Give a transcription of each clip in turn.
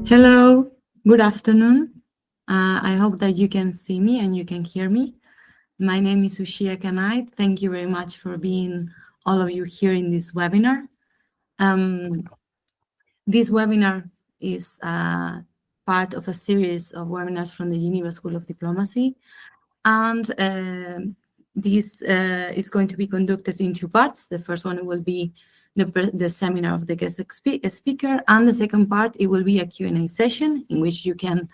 Hello, good afternoon. I hope that you can see me and you can hear me. My name is Ushia Kanai. Thank you very much for being all of you here in this webinar. Um, this webinar is part of a series of webinars from the Geneva School of Diplomacy, and this is going to be conducted in two parts. The first one will be the seminar of the guest speaker, and the second part, it will be a Q&A session in which you can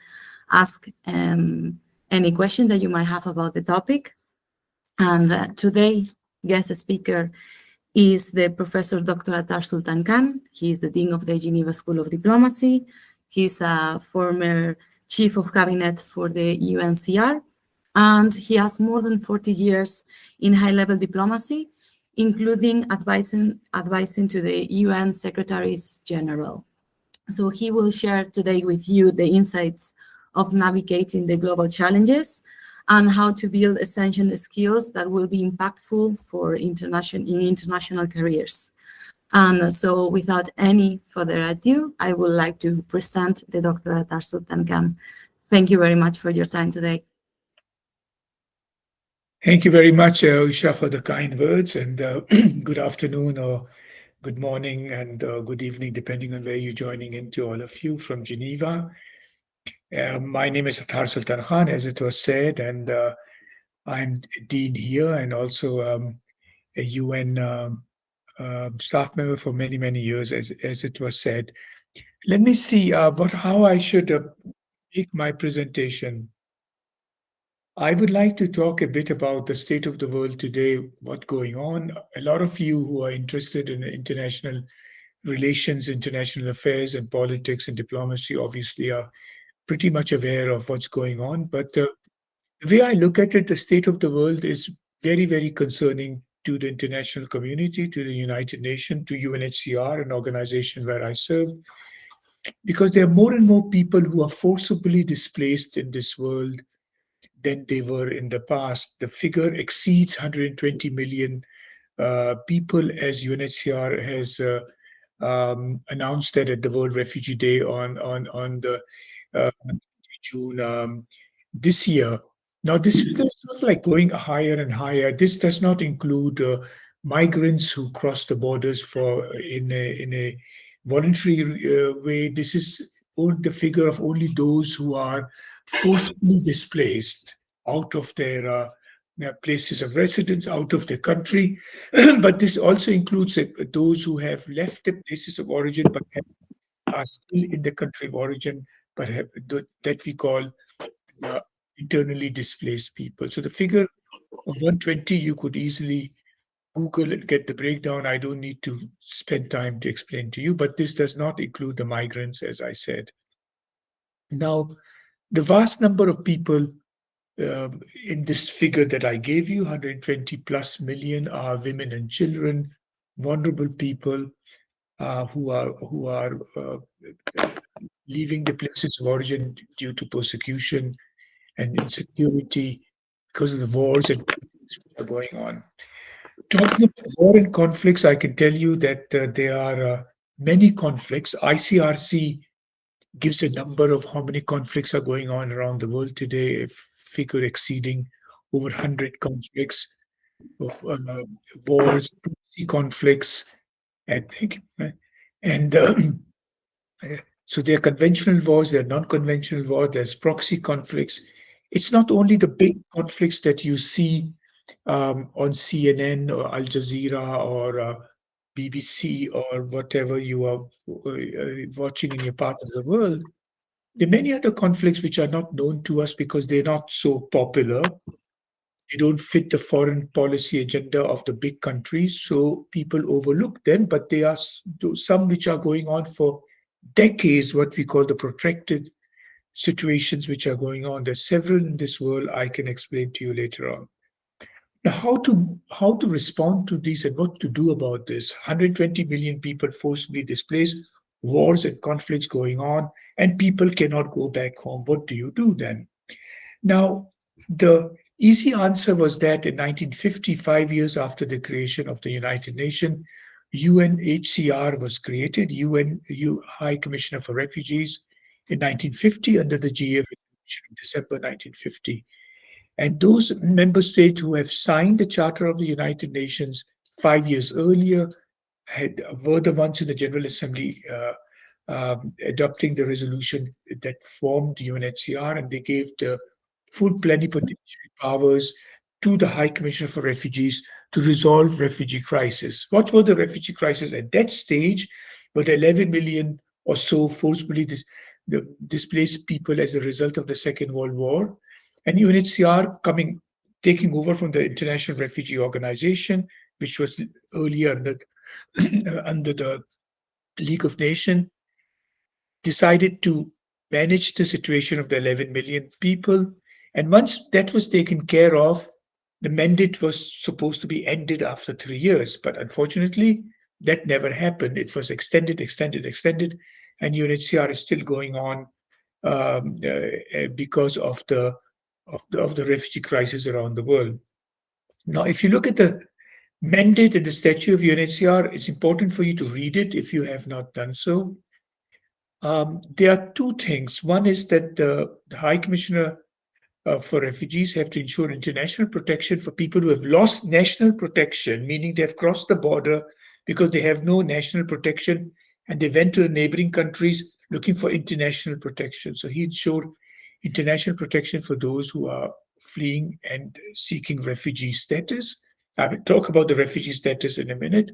ask any question that you might have about the topic. And today, guest speaker is the Professor Dr. Athar Sultan-Khan. He is the Dean of the Geneva School of Diplomacy. He's a former Chief of Cabinet for the UNCR, and he has more than 40 years in high-level diplomacy, including advising to the UN Secretaries General. So he will share today with you the insights of navigating the global challenges and how to build essential skills that will be impactful for international careers. And so without any further ado, I would like to present the Dr. Athar Sultan-Khan. Thank you very much for your time today. Thank you very much, Usha, for the kind words, and good afternoon or good morning and good evening, depending on where you're joining in, to all of you from Geneva. My name is Athar Sultan-Khan, as it was said, and I'm Dean here and also a UN staff member for many, many years, as it was said. Let me see how I should make my presentation. I would like to talk a bit about the state of the world today, what's going on. A lot of you who are interested in international relations, international affairs, and politics and diplomacy obviously are pretty much aware of what's going on. But the way I look at it, the state of the world is very, very concerning to the international community, to the United Nations, to UNHCR, an organization where I serve, because there are more and more people who are forcibly displaced in this world than they were in the past. The figure exceeds 120 million people, as UNHCR has announced that at the World Refugee Day on the June this year. Now, this figure is sort of like going higher and higher. This does not include migrants who cross the borders in a voluntary way. This is the figure of only those who are forcibly displaced out of their places of residence, out of their country. But this also includes those who have left the places of origin but are still in the country of origin, but that we call internally displaced people. So the figure of 120, you could easily Google and get the breakdown. I don't need to spend time to explain to you, but this does not include the migrants, as I said. Now, the vast number of people in this figure that I gave you, 120 plus million, are women and children, vulnerable people who are leaving the places of origin due to persecution and insecurity because of the wars and conflicts which are going on. Talking about war and conflicts, I can tell you that there are many conflicts. ICRC gives a number of how many conflicts are going on around the world today, a figure exceeding over 100 conflicts of wars, proxy conflicts, I think. And so there are conventional wars, there are non-conventional wars, there's proxy conflicts. It's not only the big conflicts that you see on CNN or Al Jazeera or BBC or whatever you are watching in your part of the world. There are many other conflicts which are not known to us because they're not so popular. They don't fit the foreign policy agenda of the big countries, so people overlook them. But there are some which are going on for decades, what we call the protracted situations which are going on. There's several in this world I can explain to you later on. Now, how to respond to these and what to do about this? 120 million people forcibly displaced, wars and conflicts going on, and people cannot go back home. What do you do then? Now, the easy answer was that in 1950, 5 years after the creation of the United Nations, UNHCR was created, UN High Commissioner for Refugees. in 1950 under the GA resolution in December 1950. And those member states who have signed the Charter of the United Nations 5 years earlier were the ones in the General Assembly adopting the resolution that formed the UNHCR, and they gave the full plenipotentiary powers to the High Commissioner for Refugees to resolve refugee crisis. What were the refugee crisis at that stage? Were the 11 million or so forcibly displaced people as a result of the Second World War, and UNHCR taking over from the International Refugee Organization, which was earlier under the League of Nations, decided to manage the situation of the 11 million people. And once that was taken care of, the mandate was supposed to be ended after 3 years. But unfortunately, that never happened. It was extended, and UNHCR is still going on because of the refugee crisis around the world. Now, if you look at the mandate and the statute of UNHCR, it's important for you to read it if you have not done so. There are two things. One is that the High Commissioner for Refugees have to ensure international protection for people who have lost national protection, meaning they have crossed the border because they have no national protection and they went to the neighboring countries looking for international protection. So he ensured international protection for those who are fleeing and seeking refugee status. I will talk about the refugee status in a minute.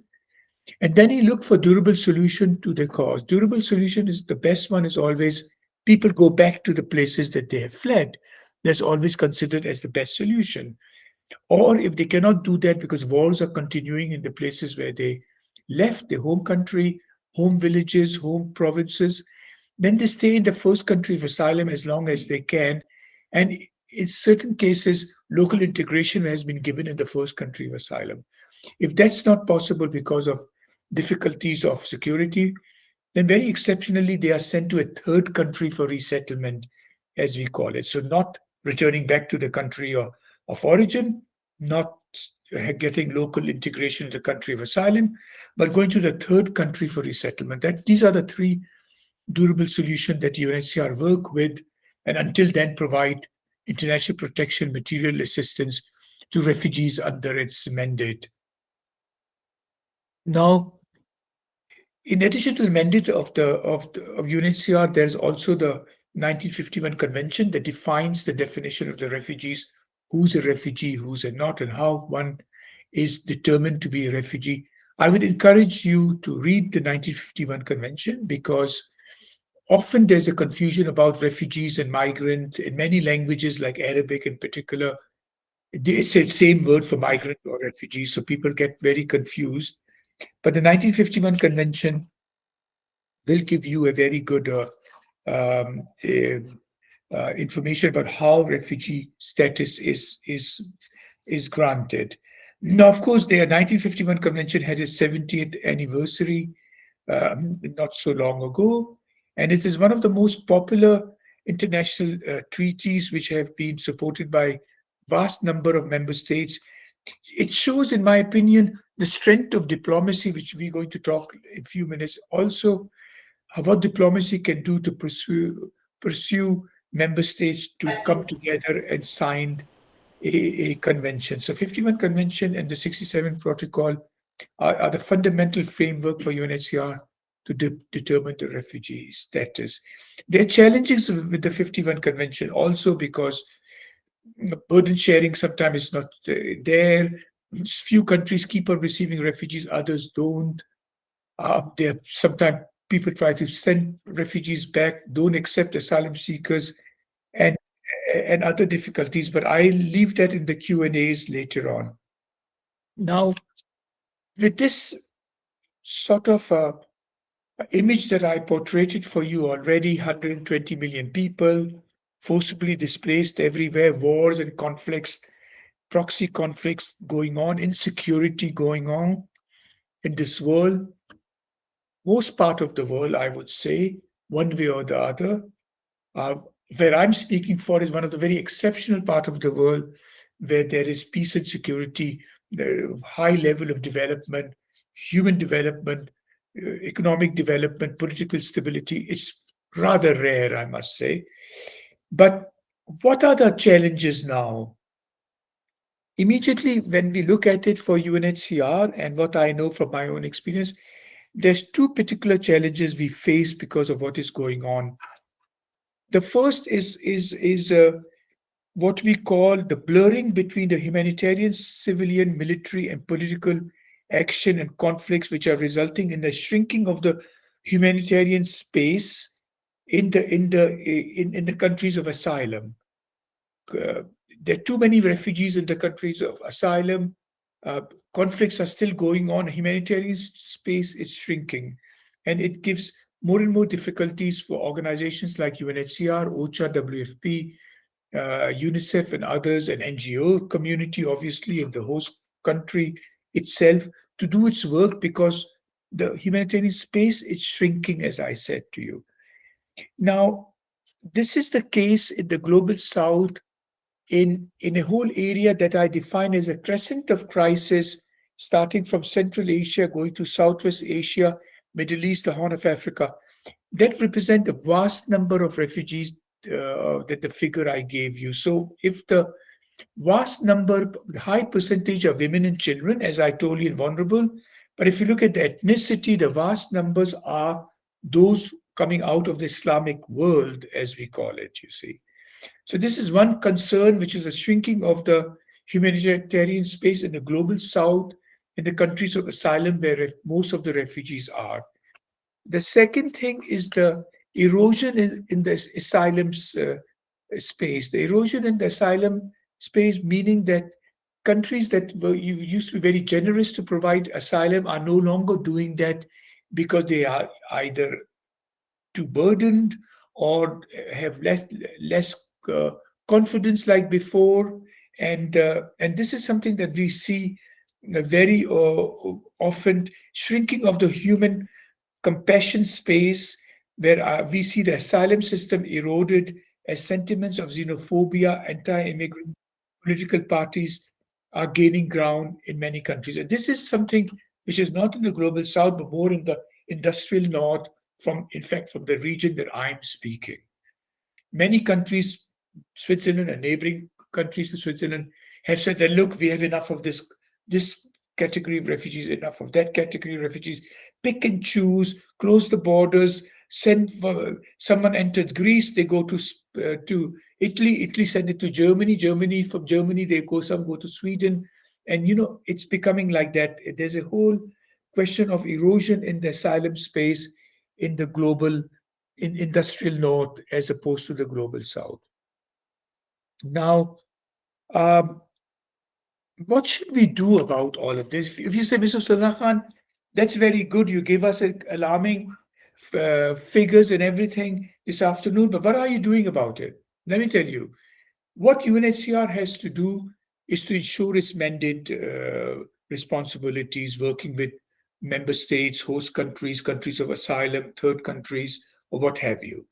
And then he looked for durable solution to the cause. Durable solution is the best one is always people go back to the places that they have fled. That's always considered as the best solution. Or if they cannot do that because wars are continuing in the places where they left, their home country, home villages, home provinces, then they stay in the first country of asylum as long as they can. And in certain cases, local integration has been given in the first country of asylum. If that's not possible because of difficulties of security, then very exceptionally they are sent to a third country for resettlement, as we call it. So not returning back to the country of origin, not getting local integration in the country of asylum, but going to the third country for resettlement. These are the three durable solutions that UNHCR work with, and until then provide international protection, material assistance to refugees under its mandate. Now, in addition to the mandate of UNHCR, there's also the 1951 Convention that defines the definition of the refugees, who's a refugee, who's a not, and how one is determined to be a refugee. I would encourage you to read the 1951 Convention because often there's a confusion about refugees and migrant in many languages, like Arabic in particular. It's the same word for migrant or refugee, so people get very confused. But the 1951 Convention will give you a very good um, uh, information about how refugee status is granted. Now, of course, the 1951 Convention had its 70th anniversary not so long ago, and it is one of the most popular international treaties which have been supported by vast number of member states. It shows, in my opinion, the strength of diplomacy, which we're going to talk in a few minutes. Also, what diplomacy can do to pursue member states to come together and sign a convention. So 51 Convention and the 67 Protocol are the fundamental framework for UNHCR to determine the refugee status. There are challenges with the 51 Convention also because burden sharing sometimes is not there. Few countries keep on receiving refugees, others don't. There sometimes people try to send refugees back, don't accept asylum seekers, and and other difficulties. But I leave that in the Q and A's later on. Now, with this sort of image that I portrayed for you already, 120 million people forcibly displaced everywhere, wars and conflicts, proxy conflicts going on, insecurity going on in this world, most part of the world, I would say, one way or the other. Uh, where I'm speaking for is one of the very exceptional part of the world where there is peace and security, high level of development, human development, economic development, political stability. It's rather rare, I must say. But what are the challenges now? Immediately, when we look at it for UNHCR and what I know from my own experience, there's two particular challenges we face because of what is going on. The first is what we call the blurring between the humanitarian, civilian, military, and political action and conflicts, which are resulting in the shrinking of the humanitarian space in the countries of asylum. uh, there are too many refugees in the countries of asylum. Uh, Conflicts are still going on. Humanitarian space is shrinking, and it gives more and more difficulties for organizations like UNHCR, OCHA, WFP, UNICEF, and others, and NGO community, obviously, and the host country itself to do its work because the humanitarian space is shrinking, as I said to you. Now, this is the case in the global south in a whole area that I define as a crescent of crisis, starting from Central Asia, going to Southwest Asia, Middle East, the Horn of Africa, that represent a vast number of refugees, that the figure I gave you. So if the vast number, the high percentage of women and children, as I told you, vulnerable, but if you look at the ethnicity, the vast numbers are those coming out of the Islamic world, as we call it, you see. So this is one concern, which is a shrinking of the humanitarian space in the global south, in the countries of asylum where most of the refugees are. The second thing is the erosion in the asylum's space. The erosion in the asylum space, meaning that countries that were used to be very generous to provide asylum are no longer doing that because they are either too burdened or have less confidence like before, and this is something that we see very often, shrinking of the human compassion space, where we see the asylum system eroded as sentiments of xenophobia, anti-immigrant political parties are gaining ground in many countries. And this is something which is not in the global south, but more in the industrial north, from, in fact, from the region that I'm speaking. Many countries, Switzerland and neighboring countries to Switzerland, have said that look, we have enough of this category of refugees, enough of that category of refugees. Pick and choose, close the borders. Send someone entered Greece, they go to Italy. Italy send it to Germany. Germany from Germany they go some go to Sweden, and it's becoming like that. There's a whole question of erosion in the asylum space in the global in industrial north as opposed to the global south. Now, um, what should we do about all of this? If you say, Mr. Sultan-Khan, that's very good. You gave us alarming figures and everything this afternoon, but what are you doing about it? Let me tell you. What UNHCR has to do is to ensure its mandate responsibilities, working with member states, host countries, countries of asylum, third countries, or what have you.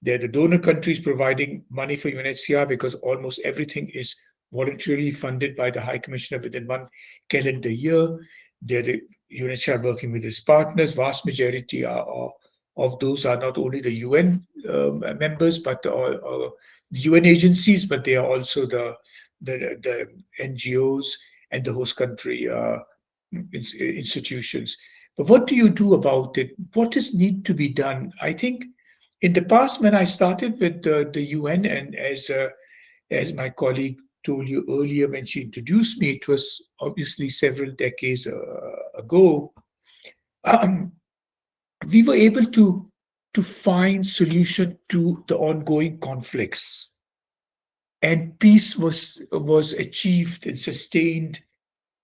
They're the donor countries providing money for UNHCR because almost everything is voluntarily funded by the High Commissioner within one calendar year. They're the UNHCR working with its partners. Vast majority of those are not only the UN members, but the UN agencies, but they are also the NGOs and the host country institutions. But what do you do about it? What does need to be done? I think in the past, when I started with the UN, and as my colleague told you earlier when she introduced me, it was obviously several decades ago. Um, we were able to find solution to the ongoing conflicts, and peace was achieved and sustained,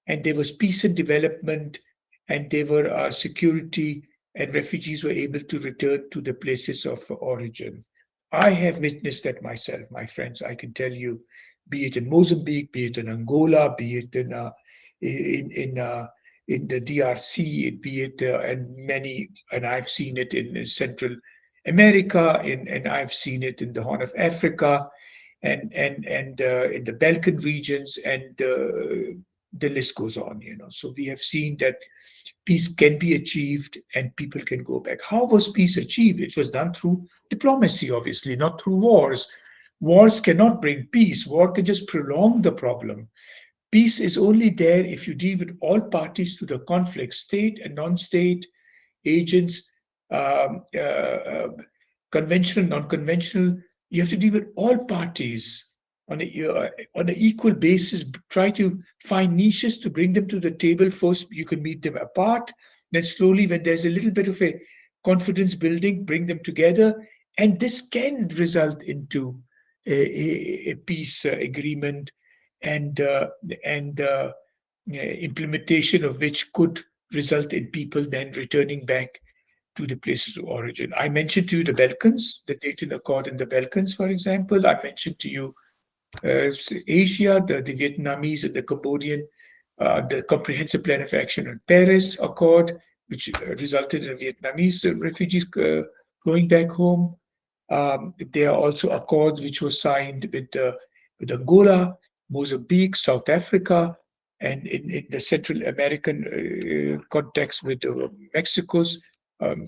and there was peace and development, and there were security, and refugees were able to return to the places of origin. I have witnessed that myself, my friends. I can tell you, be it in Mozambique, be it in Angola, be it in in, uh, in the DRC, be it and many, and I've seen it in Central America, and I've seen it in the Horn of Africa, and in the Balkan regions, and the list goes on. So we have seen that peace can be achieved and people can go back. How was peace achieved? It was done through diplomacy, obviously, not through wars. Wars cannot bring peace. War can just prolong the problem. Peace is only there if you deal with all parties to the conflict, state and non-state, agents, um, uh, uh, conventional, non-conventional. You have to deal with all parties on an equal basis. Try to find niches to bring them to the table. First, you can meet them apart. Then slowly, when there's a little bit of a confidence building, bring them together, and this can result into a peace agreement and implementation of which could result in people then returning back to the places of origin. I mentioned to you the Balkans, the Dayton Accord in the Balkans, for example. I mentioned to you Asia, the Vietnamese and the Cambodian, the Comprehensive Plan of Action on Paris Accord, which resulted in Vietnamese refugees going back home. There are also accords which were signed with Angola, Mozambique, South Africa, and in the Central American context with Mexico's El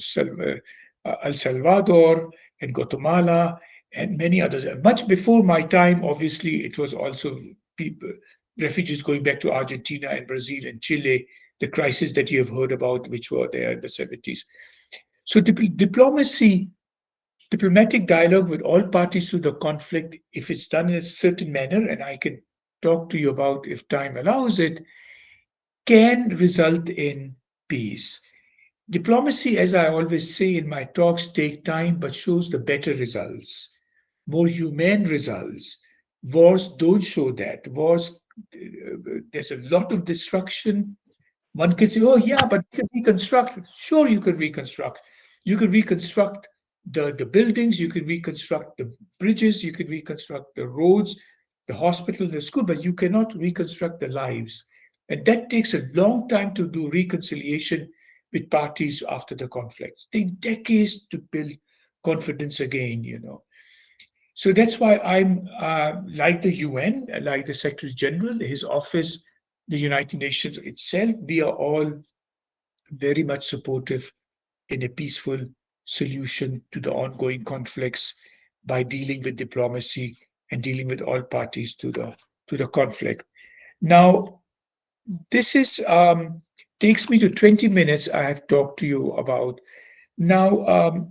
Salvador and Guatemala and many others. Much before my time, obviously, it was also people, refugees going back to Argentina and Brazil and Chile, the crisis that you have heard about, which were there in the 70s. So diplomatic dialogue with all parties to the conflict, if it's done in a certain manner, and I can talk to you about if time allows it, can result in peace. Diplomacy, as I always say in my talks, take time but shows the better results, more humane results. Wars don't show that. Wars, there's a lot of destruction. One can say, oh, yeah, but you can reconstruct. Sure, you can reconstruct. You can reconstruct the buildings, you can reconstruct the bridges, you can reconstruct the roads, the hospital, the school, but you cannot reconstruct the lives. And that takes a long time to do reconciliation with parties after the conflict. It takes decades to build confidence again. So that's why I'm like the UN, like the Secretary General, his office, the United Nations itself, we are all very much supportive in a peaceful solution to the ongoing conflicts by dealing with diplomacy and dealing with all parties to the conflict. Now, this is takes me to 20 minutes I have talked to you about. Now,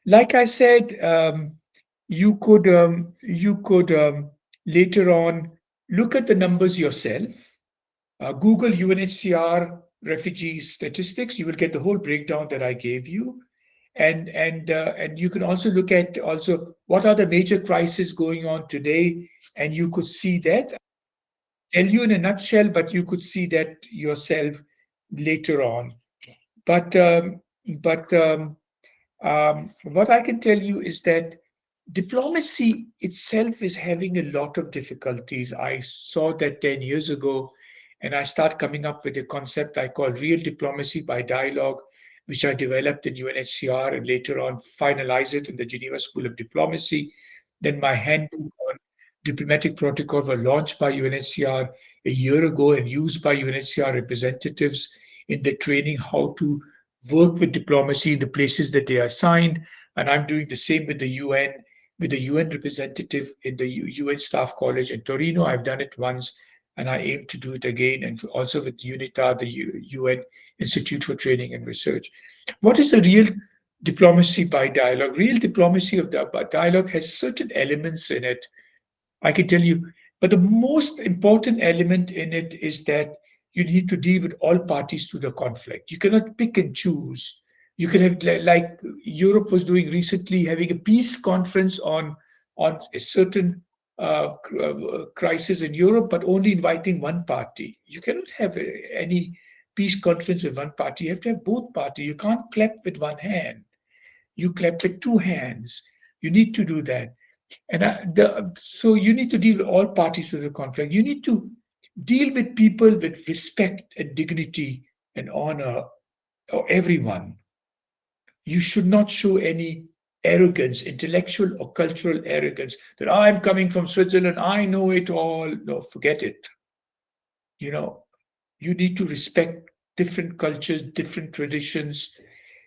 like I said, you could later on look at the numbers yourself. Google UNHCR refugee statistics. You will get the whole breakdown that I gave you, and you can also look at also what are the major crises going on today, and you could see that. Tell you in a nutshell, but you could see that yourself later on. But um, but what I can tell you is that diplomacy itself is having a lot of difficulties. I saw that 10 years ago, and I start coming up with a concept I call real diplomacy by dialogue, which I developed in UNHCR and later on finalize it in the Geneva School of Diplomacy. Then my handbook on diplomatic protocol were launched by UNHCR a year ago and used by UNHCR representatives in the training how to work with diplomacy in the places that they are assigned. And I'm doing the same with the UN, with the UN representative in the UN Staff College in Torino. I've done it once and I aim to do it again, and also with UNITA, the UN Institute for Training and Research. What is the real diplomacy by dialogue? Real diplomacy of the by dialogue has certain elements in it I can tell you. But the most important element in it is that you need to deal with all parties to the conflict. You cannot pick and choose. You can have like Europe was doing recently, having a peace conference on a certain crisis in Europe, but only inviting one party. You cannot have any peace conference with one party. You have to have both parties. You can't clap with one hand. You clap with two hands. You need to do that. So you need to deal with all parties to the conflict. You need to deal with people with respect and dignity and honor, or everyone. You should not show any arrogance, intellectual or cultural arrogance, that I'm coming from Switzerland, I know it all. No, forget it. You know, you need to respect different cultures, different traditions.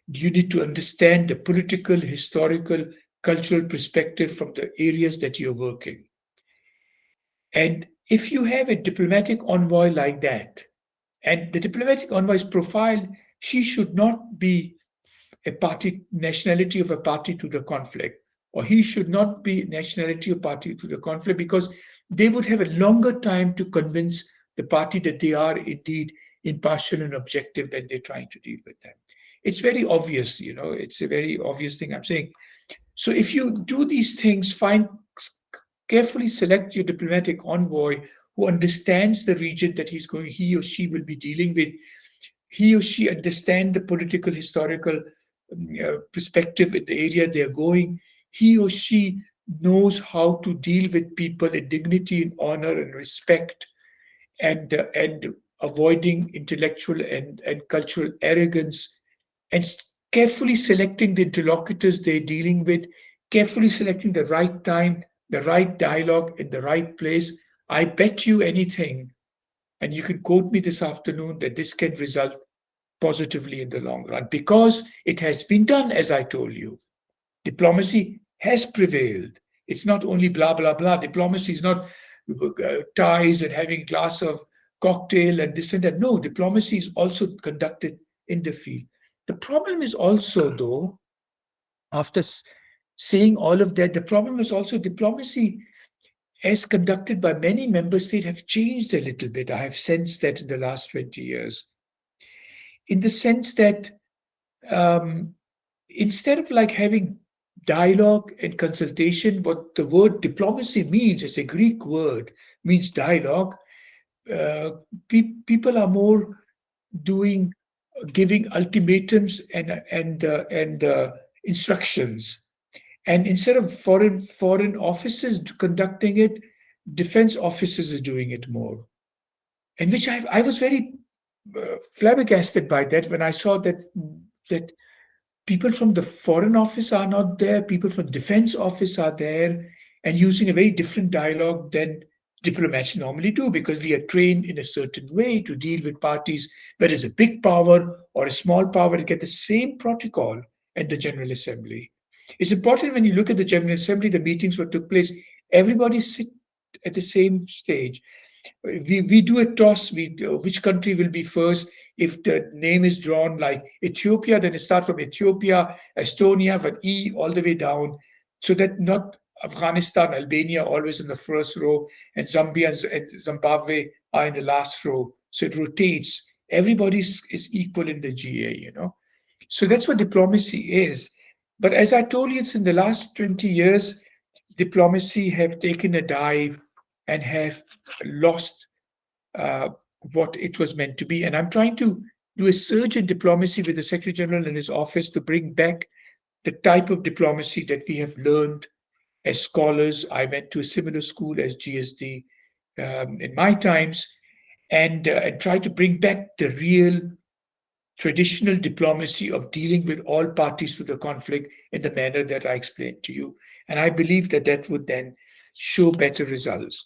You need to understand the political, historical, cultural perspective from the areas that you're working. And if you have a diplomatic envoy like that, and the diplomatic envoy's profile, she should not be a party nationality of a party to the conflict, or he should not be nationality or party to the conflict, because they would have a longer time to convince the party that they are indeed impartial and objective when they're trying to deal with them. It's very obvious, it's a very obvious thing I'm saying. So if you do these things, carefully select your diplomatic envoy who understands the region that he or she will be dealing with. He or she understand the political, historical perspective in the area they are going. He or she knows how to deal with people in dignity and honor and respect, and avoiding intellectual and cultural arrogance, and carefully selecting the interlocutors they're dealing with, carefully selecting the right time, the right dialogue in the right place. I bet you anything, and you can quote me this afternoon, that this can result positively in the long run, because it has been done, as I told you. Diplomacy has prevailed. It's not only blah, blah, blah. Diplomacy is not ties and having a glass of cocktail and this and that. No, diplomacy is also conducted in the field. The problem is also, though, after saying all of that, the problem is also diplomacy as conducted by many member states have changed a little bit. I have sensed that in the last 20 years, in the sense that um, instead of like having dialogue and consultation, what the word diplomacy means, it's a Greek word, means dialogue. Uh, People are more doing, giving ultimatums and instructions. And instead of foreign offices conducting it, defense offices are doing it more. And which I was very flabbergasted by that when I saw that people from the foreign office are not there, people from defense office are there, and using a very different dialogue than diplomats normally do, because we are trained in a certain way to deal with parties, whether it's a big power or a small power, to get the same protocol at the General Assembly. It's important when you look at the General Assembly, the meetings what took place, everybody sit at the same stage. We do a toss. Which country will be first? If the name is drawn like Ethiopia, then it start from Ethiopia, Estonia, but E all the way down, so that not Afghanistan, Albania always in the first row, and Zambia and Zimbabwe are in the last row. So it rotates. Everybody is equal in the GA. So that's what diplomacy is. But as I told you, in the last 20 years, diplomacy have taken a dive and have lost uh, what it was meant to be. And I'm trying to do a surge in diplomacy with the Secretary General and his office to bring back the type of diplomacy that we have learned as scholars. I went to a similar school as GSD in my times, and try to bring back the real traditional diplomacy of dealing with all parties to the conflict in the manner that I explained to you. And I believe that that would then show better results.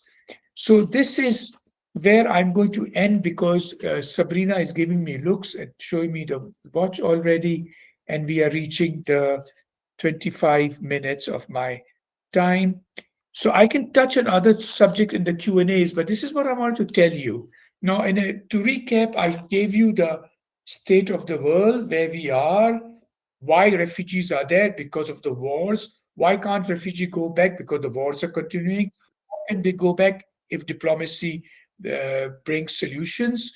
So this is where I'm going to end, because Sabrina is giving me looks and showing me the watch already, and we are reaching the 25 minutes of my time. So I can touch on other subjects in the Q&As, but this is what I wanted to tell you. Now, to recap, I gave you the state of the world, where we are, why refugees are there, because of the wars. Why can't refugees go back? Because the wars are continuing. How can they go back if diplomacy brings solutions?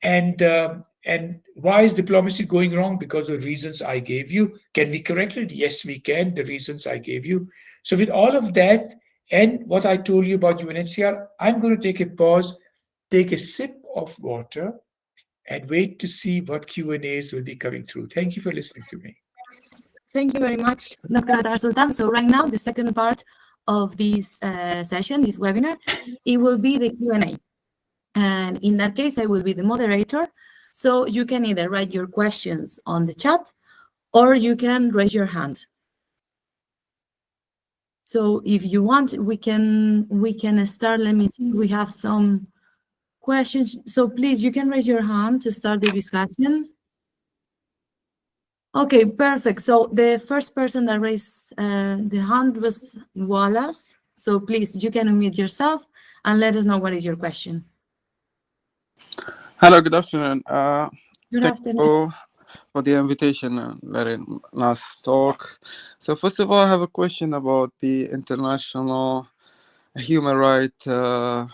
And why is diplomacy going wrong? Because of the reasons I gave you. Can we correct it? Yes, we can. The reasons I gave you. So with all of that and what I told you about UNHCR, I'm going to take a pause, take a sip of water, and wait to see what Q&As will be coming through. Thank you for listening to me. Thank you very much, Dr. Athar Sultan. So right now, the second part of this session, this webinar, it will be the Q&A. And in that case, I will be the moderator. So you can either write your questions on the chat, or you can raise your hand. So if you want, we can start. Let me see. We have some questions. So please, you can raise your hand to start the discussion. Okay, perfect. So the first person that raised the hand was Wallace. So please, you can unmute yourself and let us know what is your question. Hello, good afternoon. Good Thank afternoon. you for the invitation and very nice talk. So first of all, I have a question about the international human right, the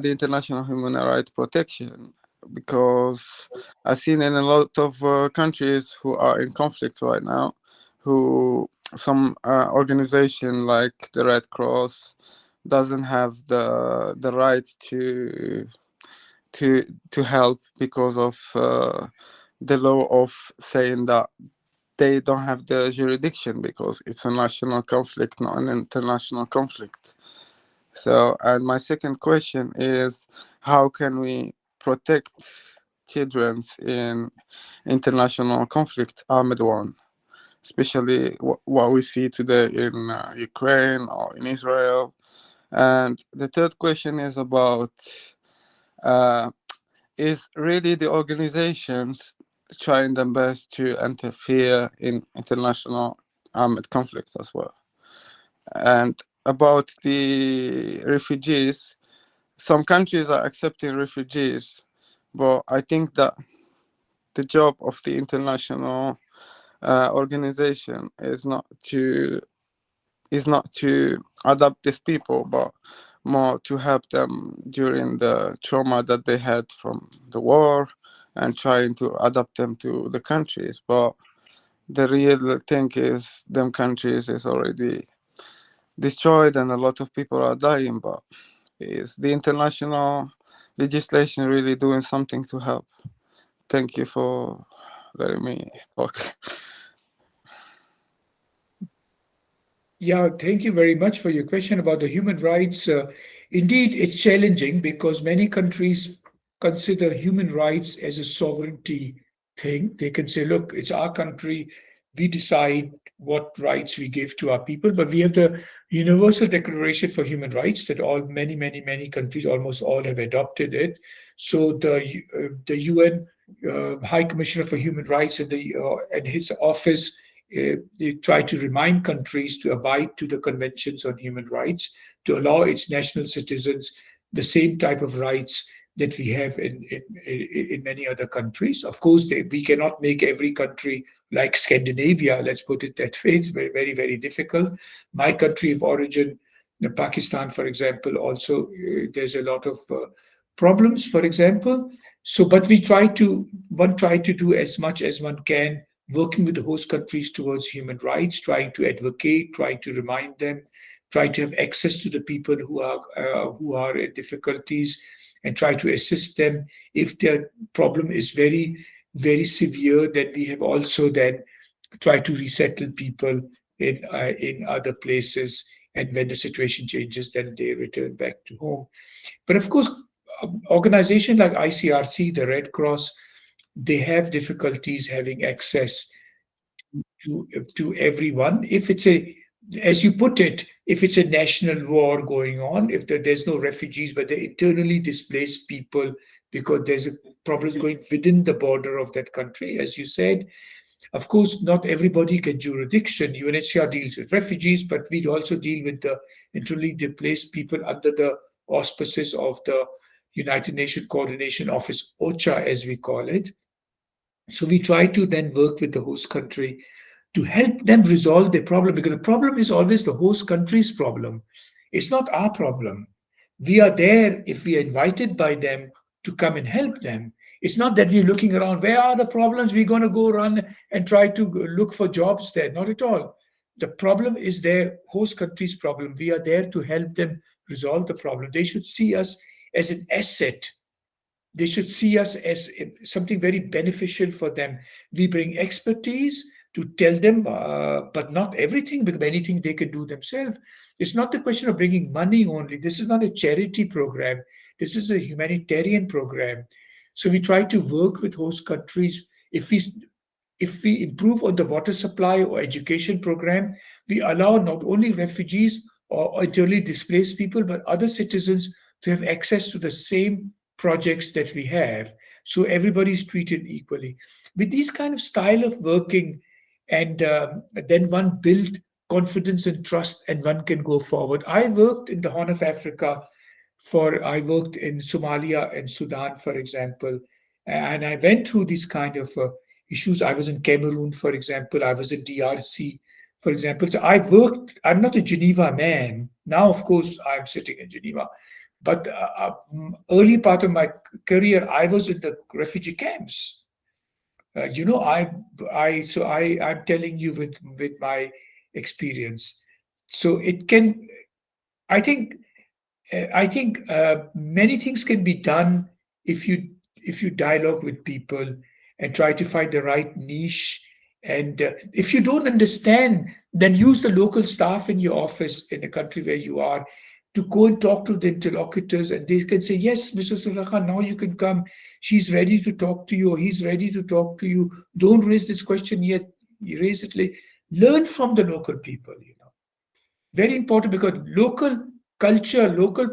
international human right protection, because I've seen in a lot of countries who are in conflict right now, who some organization like the Red Cross doesn't have the right to help because of the law of saying that they don't have the jurisdiction because it's a national conflict, not an international conflict. So, and my second question is, how can we protect children in international conflict, armed one, especially what we see today in Ukraine or in Israel? And the third question is about uh, is really the organizations trying their best to interfere in international armed conflicts as well. And about the refugees, some countries are accepting refugees, but I think that the job of the international organization is not to adapt these people, but more to help them during the trauma that they had from the war and trying to adapt them to the countries. But the real thing is them countries is already destroyed and a lot of people are dying. But is the international legislation really doing something to help? Thank you for letting me talk. Yeah, thank you very much for your question about the human rights. Indeed, it's challenging because many countries consider human rights as a sovereignty thing. They can say, look, it's our country, we decide what rights we give to our people, but we have the Universal Declaration for Human Rights that many countries, almost all, have adopted it. So the UN High Commissioner for Human Rights and his office they try to remind countries to abide to the conventions on human rights, to allow its national citizens the same type of rights that we have in many other countries. Of course, we cannot make every country like Scandinavia, let's put it that way. It's very difficult. My country of origin, Pakistan, for example, also there's a lot of problems, for example. So, but one try to do as much as one can working with the host countries towards human rights, trying to advocate, trying to remind them, trying to have access to the people who are in difficulties, and try to assist them. If their problem is very severe, then we have also then tried to resettle people in other places. And when the situation changes, then they return back to home. But of course, organizations like ICRC, the Red Cross, they have difficulties having access to everyone. If it's a, as you put it, if it's a national war going on, if there's no refugees, but the internally displaced people, because there's a problem going within the border of that country, as you said. Of course, not everybody get jurisdiction. UNHCR deals with refugees, but we also deal with the internally displaced people under the auspices of the United Nations Coordination Office, OCHA, as we call it. So we try to then work with the host country to help them resolve their problem, because the problem is always the host country's problem. It's not our problem. We are there if we are invited by them to come and help them. It's not that we're looking around, where are the problems? We're going to go run and try to look for jobs there. Not at all. The problem is their host country's problem. We are there to help them resolve the problem. They should see us as an asset. They should see us as something very beneficial for them. We bring expertise to tell them, but not everything, because anything they can do themselves. It's not the question of bringing money only. This is not a charity program. This is a humanitarian program. So we try to work with host countries. If we improve on the water supply or education program, we allow not only refugees or internally displaced people, but other citizens to have access to the same projects that we have, so everybody's treated equally. With these kind of style of working, and then one build confidence and trust, and one can go forward. I worked in the Horn of Africa I worked in Somalia and Sudan, for example, and I went through these kind of issues. I was in Cameroon, for example. I was in DRC, for example. So I worked. I'm not a Geneva man now. Of course, I'm sitting in Geneva, but early part of my career, I was in the refugee camps. I'm telling you with my experience. So it can. I think many things can be done if you dialogue with people and try to find the right niche. And if you don't understand, then use the local staff in your office in the country where you are to go and talk to the interlocutors, and they can say, yes, Mr. Sultan-Khan, now you can come. She's ready to talk to you, or he's ready to talk to you. Don't raise this question yet. You raise it later. Learn from the local people. Very important, because local culture, local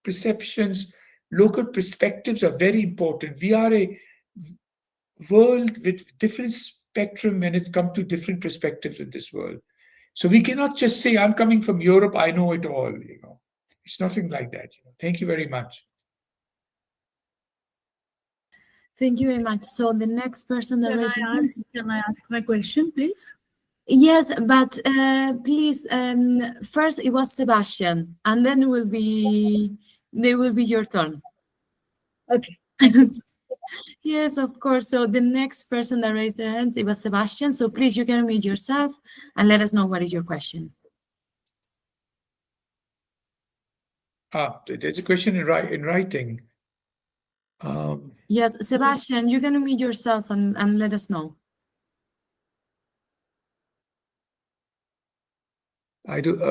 perceptions, local perspectives are very important. We are a world with different spectrum when it comes to different perspectives in this world. So we cannot just say, I'm coming from Europe, I know it all. It's nothing like that. Thank you very much. Thank you very much. So the next person that raised their hand. Can I ask my question, please? Yes, but please, first it was Sebastian, and then they will be your turn. Okay. Yes, of course. So the next person that raised their hand, it was Sebastian. So please, you can unmute yourself and let us know what is your question. There's a question in writing. Yes, Sebastian, you can unmute yourself and let us know. I do.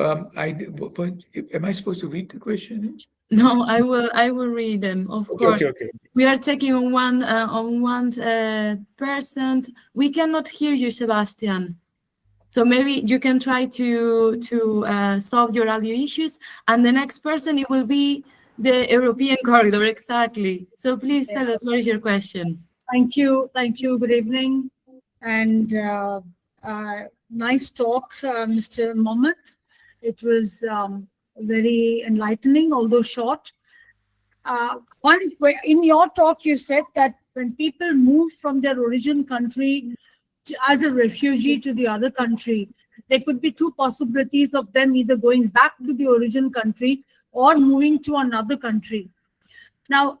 Am I supposed to read the question? No, I will read them. Of course. Okay. We are taking on one person. We cannot hear you, Sebastian. So maybe you can try to solve your audio issues, and the next person, it will be the European corridor, exactly. So please tell us, what is your question? Thank you. Good evening, and nice talk, Mr. Mohammed. It was very enlightening, although short. In your talk, you said that when people move from their origin country as a refugee to the other country, there could be two possibilities of them either going back to the origin country or moving to another country. Now,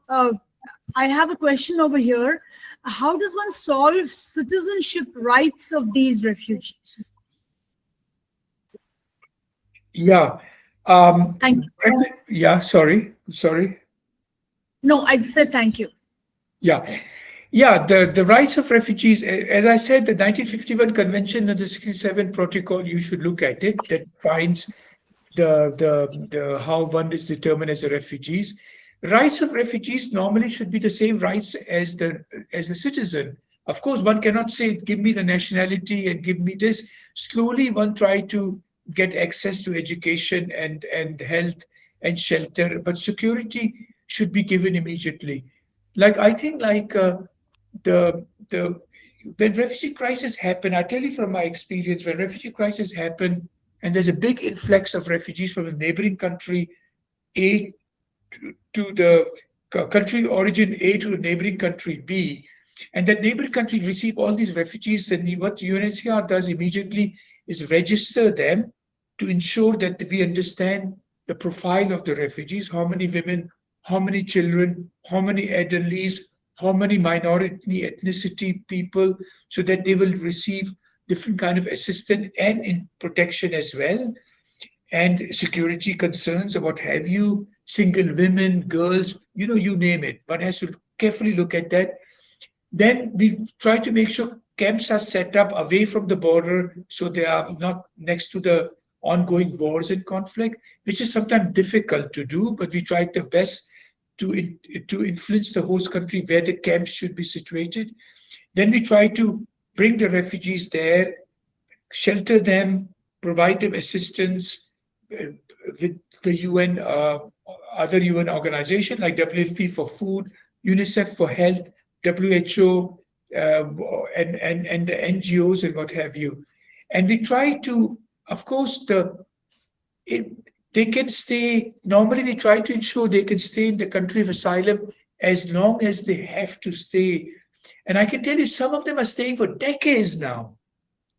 I have a question over here. How does one solve citizenship rights of these refugees? Yeah. Thank you. Yeah, sorry. No, I said thank you. Yeah, the rights of refugees, as I said, the 1951 Convention and the 67 Protocol, you should look at it. That finds the how one is determined as a refugees. Rights of refugees normally should be the same rights as a citizen. Of course, one cannot say, give me the nationality and give me this. Slowly, one try to get access to education and health and shelter, but security should be given immediately. I think the when refugee crisis happen, I tell you from my experience, when refugee crisis happen and there's a big influx of refugees from a neighboring country A to the country origin A to the neighboring country B, and that neighboring country receive all these refugees, then what UNHCR does immediately is register them to ensure that we understand the profile of the refugees, how many women, how many children, how many elderlies, how many minority ethnicity people, so that they will receive different kind of assistance and in protection as well, and security concerns or what have you, single women, girls, you name it. One has to carefully look at that. Then we try to make sure camps are set up away from the border so they are not next to the ongoing wars and conflict, which is sometimes difficult to do, but we try the best to influence the host country where the camps should be situated. Then we try to bring the refugees there, shelter them, provide them assistance, the UN, other UN organizations like WFP for food, UNICEF for health, WHO, and the NGOs and what have you. And we try to, of course, they can stay. Normally, we try to ensure they can stay in the country of asylum as long as they have to stay. And I can tell you, some of them are staying for decades now,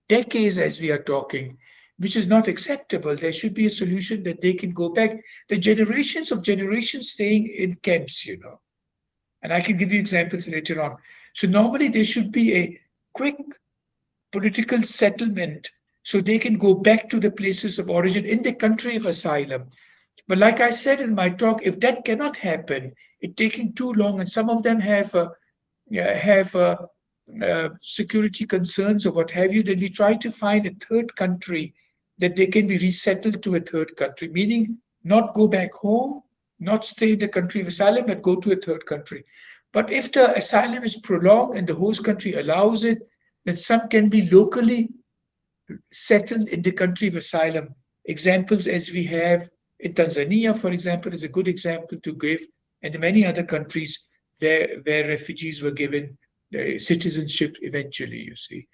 decades as we are talking, which is not acceptable. There should be a solution that they can go back. The generations of generations staying in camps, and I can give you examples later on. So normally there should be a quick political settlement so they can go back to the places of origin in the country of asylum. But like I said in my talk, if that cannot happen, it's taking too long, and some of them have security concerns or what have you, then we try to find a third country that they can be resettled to a third country, meaning not go back home, not stay in the country of asylum, but go to a third country. But if the asylum is prolonged and the host country allows it, then some can be locally settled in the country of asylum. Examples as we have in Tanzania, for example, is a good example to give, and many other countries where refugees were given citizenship eventually, you see.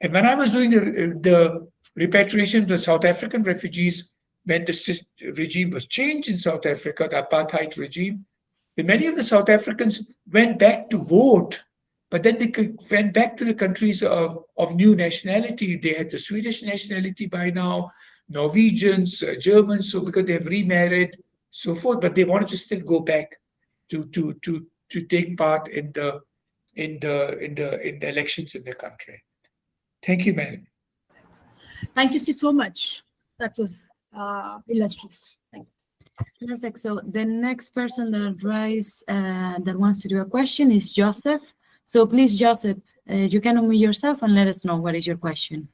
And when I was doing the repatriation of the South African refugees, when the regime was changed in South Africa, the apartheid regime, then many of the South Africans went back to vote, but then they went back to the countries of new nationality. They had the Swedish nationality by now, Norwegians, Germans, so because they have remarried, so forth, but they wanted to still go back to take part in the elections in the country. Thank you, madam. Thank you so much. That was illustrious. Thank you. Perfect. So the next person that wants to do a question is Joseph. So please, Joseph, you can unmute yourself and let us know what is your question.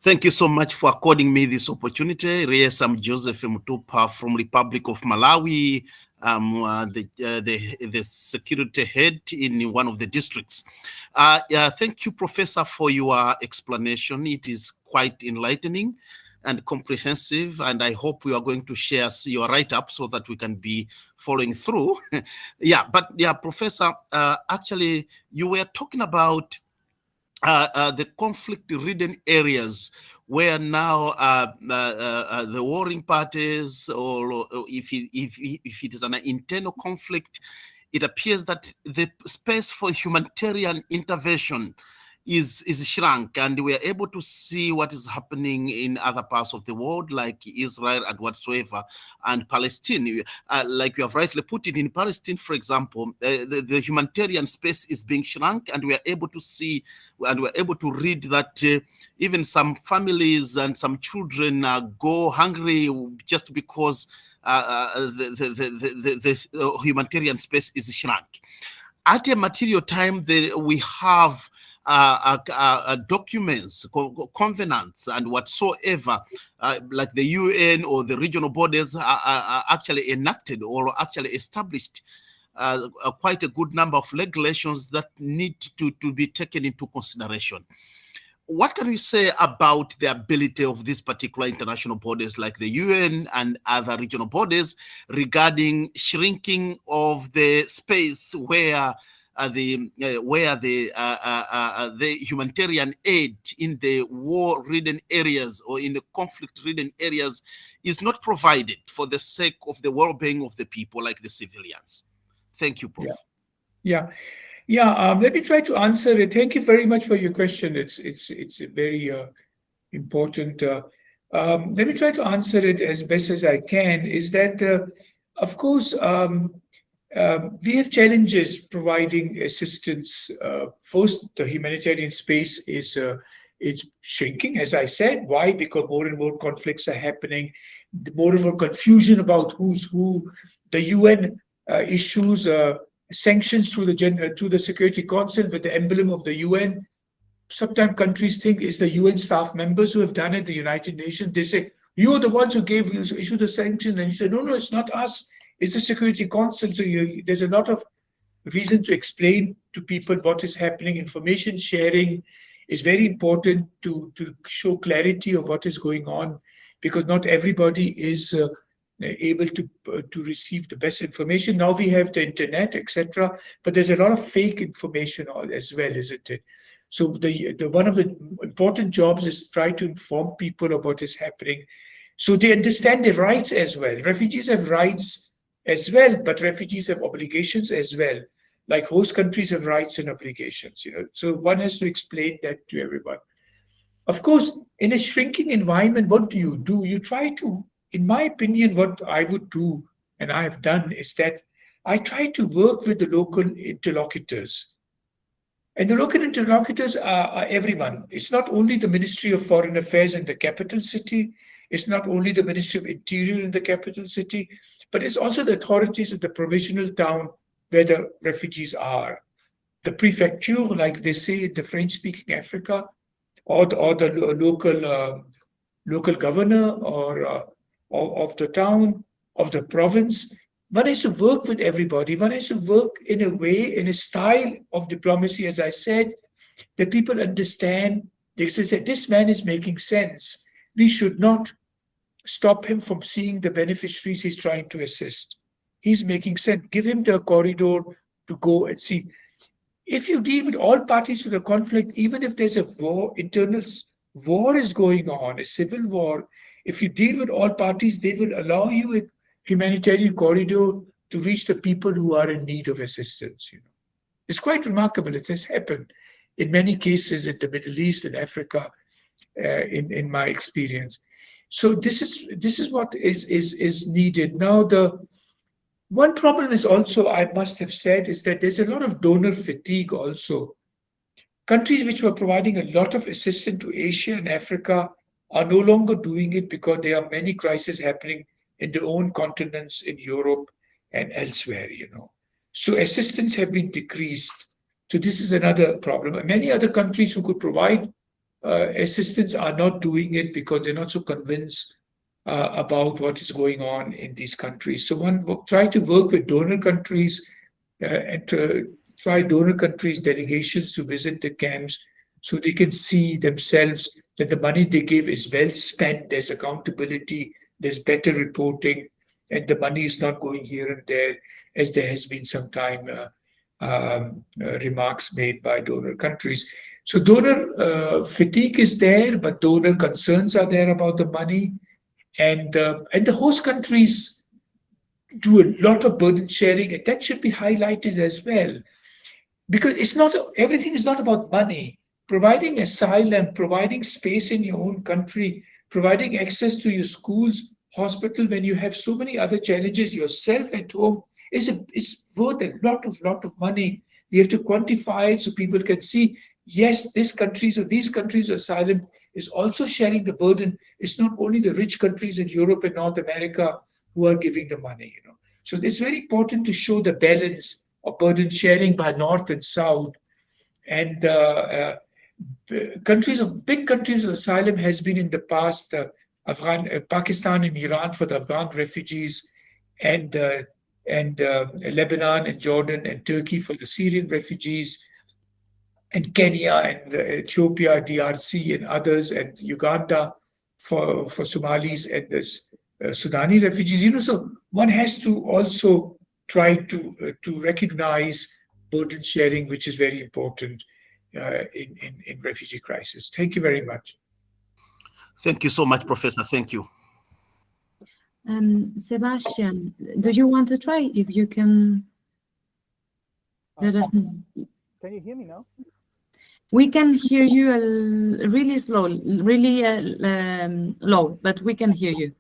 Thank you so much for according me this opportunity. Yes, I'm Joseph Mtupa from Republic of Malawi. I'm the security head in one of the districts. Thank you, Professor, for your explanation. It is quite enlightening and comprehensive, and I hope we are going to share your write-up so that we can be following through. Professor, actually, you were talking about the conflict-ridden areas where now the warring parties, or if it is an internal conflict, it appears that the space for humanitarian intervention is shrunk, and we are able to see what is happening in other parts of the world, like Israel and whatsoever, and Palestine. Like you have rightly put it, in Palestine, for example, the humanitarian space is being shrunk, and we are able to see, and we're able to read that even some families and some children go hungry just because the humanitarian space is shrunk. At a material time, we have documents, covenants, and whatsoever, like the UN or the regional bodies are actually enacted or actually established quite a good number of regulations that need to be taken into consideration. What can you say about the ability of these particular international bodies like the UN and other regional bodies regarding shrinking of the space where the humanitarian aid in the war-ridden areas or in the conflict-ridden areas is not provided for the sake of the well-being of the people, like the civilians? Thank you, Prof. Let me try to answer it. Thank you very much for your question. It's very important. Let me try to answer it as best as I can. Is that, of course, we have challenges providing assistance. First, the humanitarian space is shrinking, as I said. Why? Because more and more conflicts are happening, more and more confusion about who's who. The UN issues sanctions to the Security Council with the emblem of the UN. Sometimes countries think it's the UN staff members who have done it, the United Nations. They say, you're the ones who issued the sanctions. And you say, no, it's not us. It's the Security Council. So there's a lot of reason to explain to people what is happening. Information sharing is very important to show clarity of what is going on. because not everybody is able to receive the best information. Now we have the internet, etc., but there's a lot of fake information as well, isn't it? So the one of the important jobs is try to inform people of what is happening, so they understand their rights as well. Refugees have rights as well, but refugees have obligations as well. Like host countries have rights and obligations, So one has to explain that to everyone. Of course, in a shrinking environment, what do? You try to, in my opinion, what I would do, and I have done, is that I try to work with the local interlocutors. And the local interlocutors are everyone. It's not only the Ministry of Foreign Affairs in the capital city, it's not only the Ministry of Interior in the capital city, but it's also the authorities of the provisional town where the refugees are. The prefecture, like they say in the French-speaking Africa, or the local governor or of the town, of the province. One has to work with everybody. One has to work in a way, in a style of diplomacy, as I said, that people understand. They say, this man is making sense. We should not stop him from seeing the beneficiaries he's trying to assist. He's making sense. Give him the corridor to go and see. If you deal with all parties to the conflict, even if there's a war, internal war is going on, a civil war, if you deal with all parties, they will allow you a humanitarian corridor to reach the people who are in need of assistance. It's quite remarkable. It has happened in many cases in the Middle East and Africa, in my experience. So this is what is needed now. The one problem is also, I must have said, is that there's a lot of donor fatigue also. Countries which were providing a lot of assistance to Asia and Africa are no longer doing it because there are many crises happening in their own continents, in Europe and elsewhere. So assistance have been decreased. So this is another problem. And many other countries who could provide assistance are not doing it because they're not so convinced about what is going on in these countries. So one try to work with donor countries and to try donor countries' delegations to visit the camps so they can see themselves that the money they give is well spent, there's accountability, there's better reporting, and the money is not going here and there, as there has been some time remarks made by donor countries. So donor fatigue is there, but donor concerns are there about the money. And the host countries do a lot of burden sharing, and that should be highlighted as well, because it's not everything is not about money. Providing asylum, providing space in your own country, providing access to your schools, hospital, when you have so many other challenges yourself at home, is worth a lot of money. We have to quantify it so people can see, yes, these countries of asylum is also sharing the burden. It's not only the rich countries in Europe and North America who are giving the money. So it's very important to show the balance of burden sharing by North and South. And big countries of asylum has been in the past Pakistan and Iran for the Afghan refugees, and Lebanon and Jordan and Turkey for the Syrian refugees, and Kenya and Ethiopia, DRC and others, and Uganda for Somalis and the Sudani refugees. So one has to also try to recognize burden sharing, which is very important in refugee crisis. Thank you very much. Thank you so much, Professor. Thank you. Sebastian, do you want to try? If you can let us know. Can you hear me now? We can hear you really slow, really low, but we can hear you.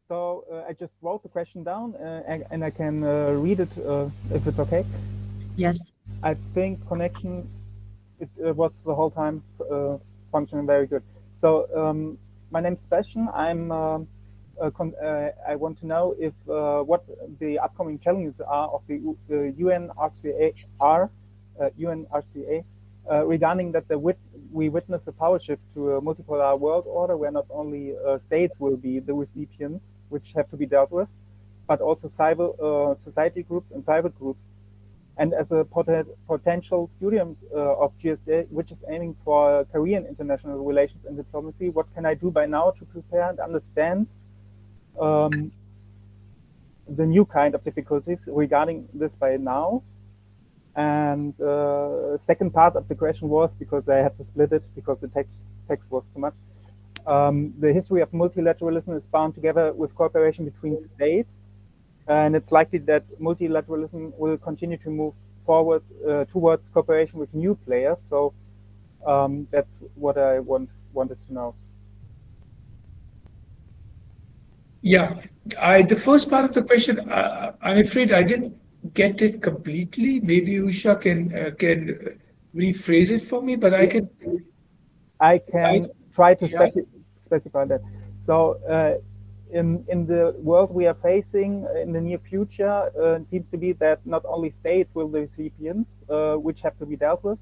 So I just wrote the question down and I can read it if it's okay. Yes. I think connection it was the whole time functioning very good. So my name's Sebastian. I want to know if what the upcoming challenges are of the UNRCA regarding that we witness a power shift to a multipolar world order where not only states will be the recipient, which have to be dealt with, but also civil society groups and private groups. And as a potential student of GSJ, which is aiming for a career in international relations and diplomacy, what can I do by now to prepare and understand the new kind of difficulties regarding this by now? And second part of the question was, because I had to split it because the text was too much. The history of multilateralism is bound together with cooperation between states, and it's likely that multilateralism will continue to move forward towards cooperation with new players. So that's what I wanted to know. Yeah, the first part of the question, I'm afraid I didn't get it completely. Maybe Usha can rephrase it for me, but I can. I can try to Yeah. specify that. So in the world we are facing in the near future, it seems to be that not only states will be recipients, which have to be dealt with,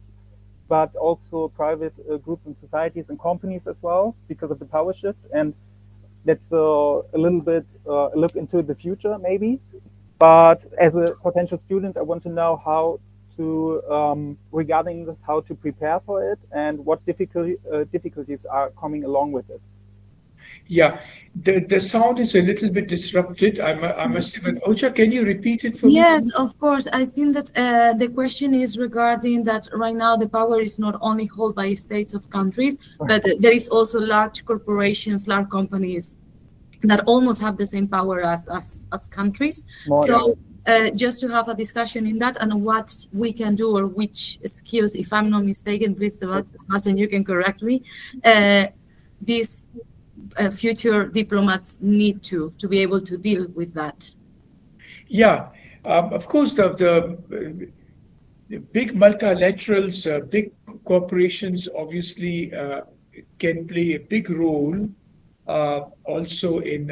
but also private groups and societies and companies as well, because of the power shift. And that's a little bit a look into the future, maybe. But as a potential student, I want to know how to, regarding this, how to prepare for it and what difficulties are coming along with it. Yeah, the sound is a little bit disrupted. I must say, but Usha, can you repeat it for me? Yes, of course. I think that the question is regarding that right now the power is not only held by states of countries, but there is also large corporations, large companies that almost have the same power as countries. More So just to have a discussion in that and what we can do or which skills, if I'm not mistaken, please, Sebastian, you can correct me, these future diplomats need to be able to deal with that. Yeah, of course, the big multilaterals, big corporations obviously can play a big role also in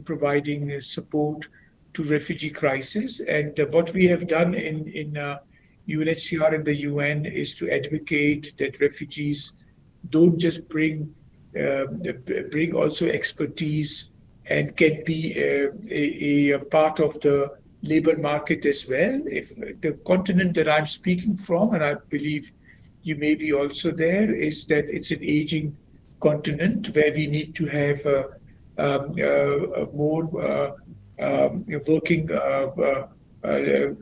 providing support to refugee crisis. And what we have done in UNHCR and the UN is to advocate that refugees don't just bring also expertise and can be a part of the labor market as well. If the continent that I'm speaking from, and I believe you may be also there, is that it's an aging continent where we need to have a more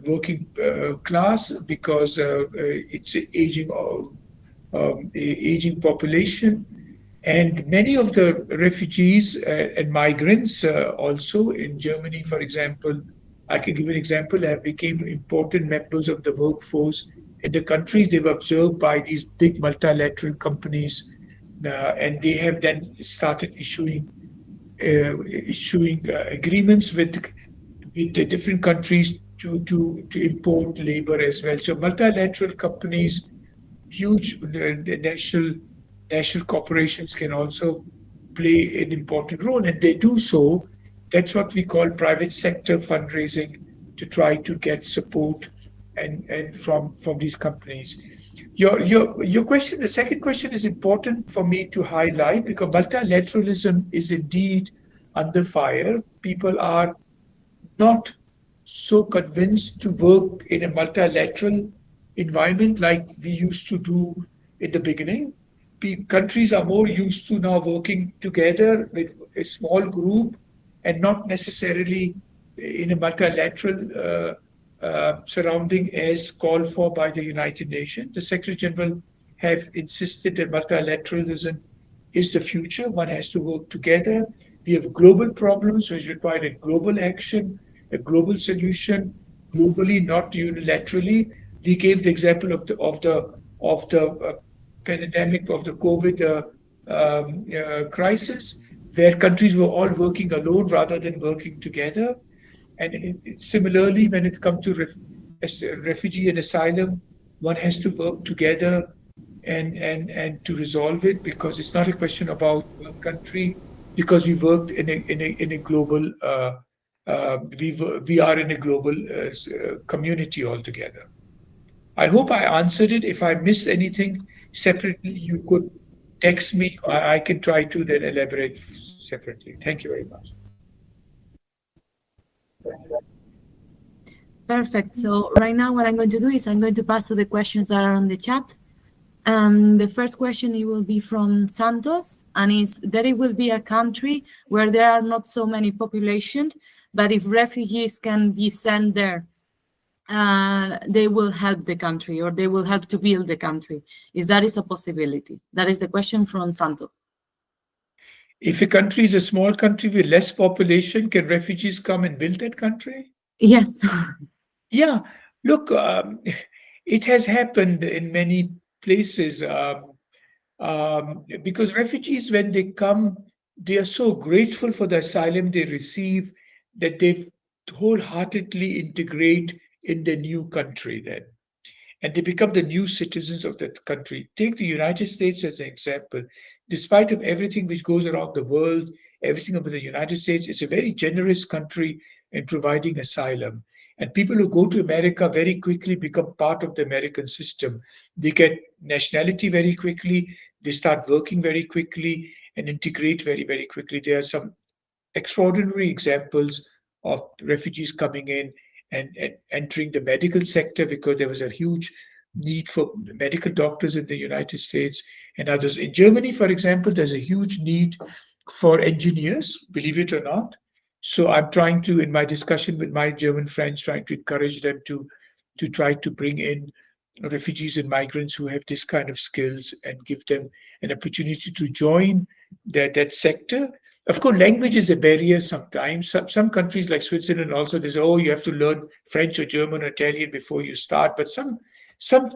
working class because it's an aging population. And many of the refugees and migrants also in Germany, for example, I can give an example, have become important members of the workforce in the countries they were observed by these big multilateral companies. And they have then started issuing agreements with the different countries to import labor as well. So multilateral companies, huge national corporations can also play an important role, and they do so. That's what we call private sector fundraising to try to get support and from these companies. Your question, the second question, is important for me to highlight because multilateralism is indeed under fire. People are not so convinced to work in a multilateral environment like we used to do in the beginning. Countries are more used to now working together with a small group and not necessarily in a multilateral surrounding as called for by the United Nations. The Secretary General have insisted that multilateralism is the future. One has to work together. We have global problems which require a global action, a global solution, globally, not unilaterally. We gave the example of the pandemic of the COVID crisis, where countries were all working alone rather than working together. And similarly, when it comes to refugee and asylum, one has to work together and to resolve it because it's not a question about one country. Because we worked in a global, we are in a global community altogether. I hope I answered it. If I missed anything separately, you could text me. I can try to then elaborate separately. Thank you very much. Perfect. So right now what I'm going to do is I'm going to pass to the questions that are on the chat. The first question, it will be from Santos, and is that it will be a country where there are not so many population, but if refugees can be sent there, they will help the country, or they will help to build the country, if that is a possibility. That is the question from Santos. If a country is a small country with less population, can refugees come and build that country? Yes. Yeah, look, it has happened in many places. Because refugees, when they come, they are so grateful for the asylum they receive that they wholeheartedly integrate in the new country then. And they become the new citizens of that country. Take the United States as an example. Despite of everything which goes around the world, everything about the United States is a very generous country in providing asylum. And people who go to America very quickly become part of the American system. They get nationality very quickly, they start working very quickly and integrate very, very quickly. There are some extraordinary examples of refugees coming in and entering the medical sector because there was a huge need for medical doctors in the United States and others. In Germany, for example, there's a huge need for engineers, believe it or not. So I'm trying to, in my discussion with my German friends, trying to encourage them to try to bring in refugees and migrants who have this kind of skills and give them an opportunity to join that sector. Of course, language is a barrier sometimes. Some countries like Switzerland also, they say, oh, you have to learn French or German or Italian before you start. But some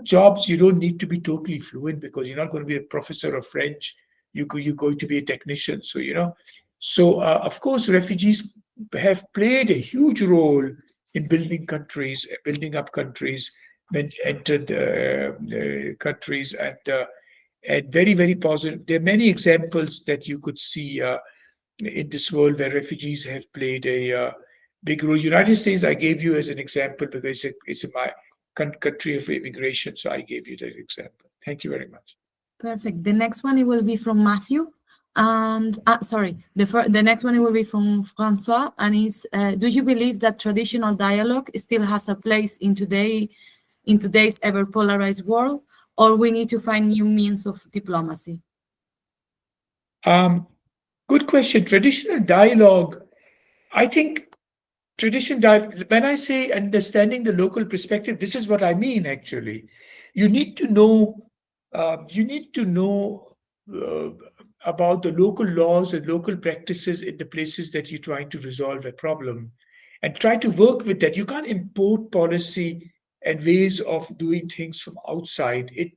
jobs you don't need to be totally fluent because you're not going to be a professor of French. You're going to be a technician. So, of course, refugees have played a huge role in building countries, building up countries, when entered the countries, and very, very positive. There are many examples that you could see in this world where refugees have played a big role. United States, I gave you as an example because it's in my country of immigration, so I gave you that example. Thank you very much. Perfect. The next one, it will be from Matthew. And sorry, the next one, it will be from Francois. And is, do you believe that traditional dialogue still has a place in today's ever polarized world, or we need to find new means of diplomacy? Good question. Traditional dialogue, I think when I say understanding the local perspective, this is what I mean actually. You need to know, uh, about the local laws and local practices in the places that you're trying to resolve a problem and try to work with that. You can't import policy and ways of doing things from outside. It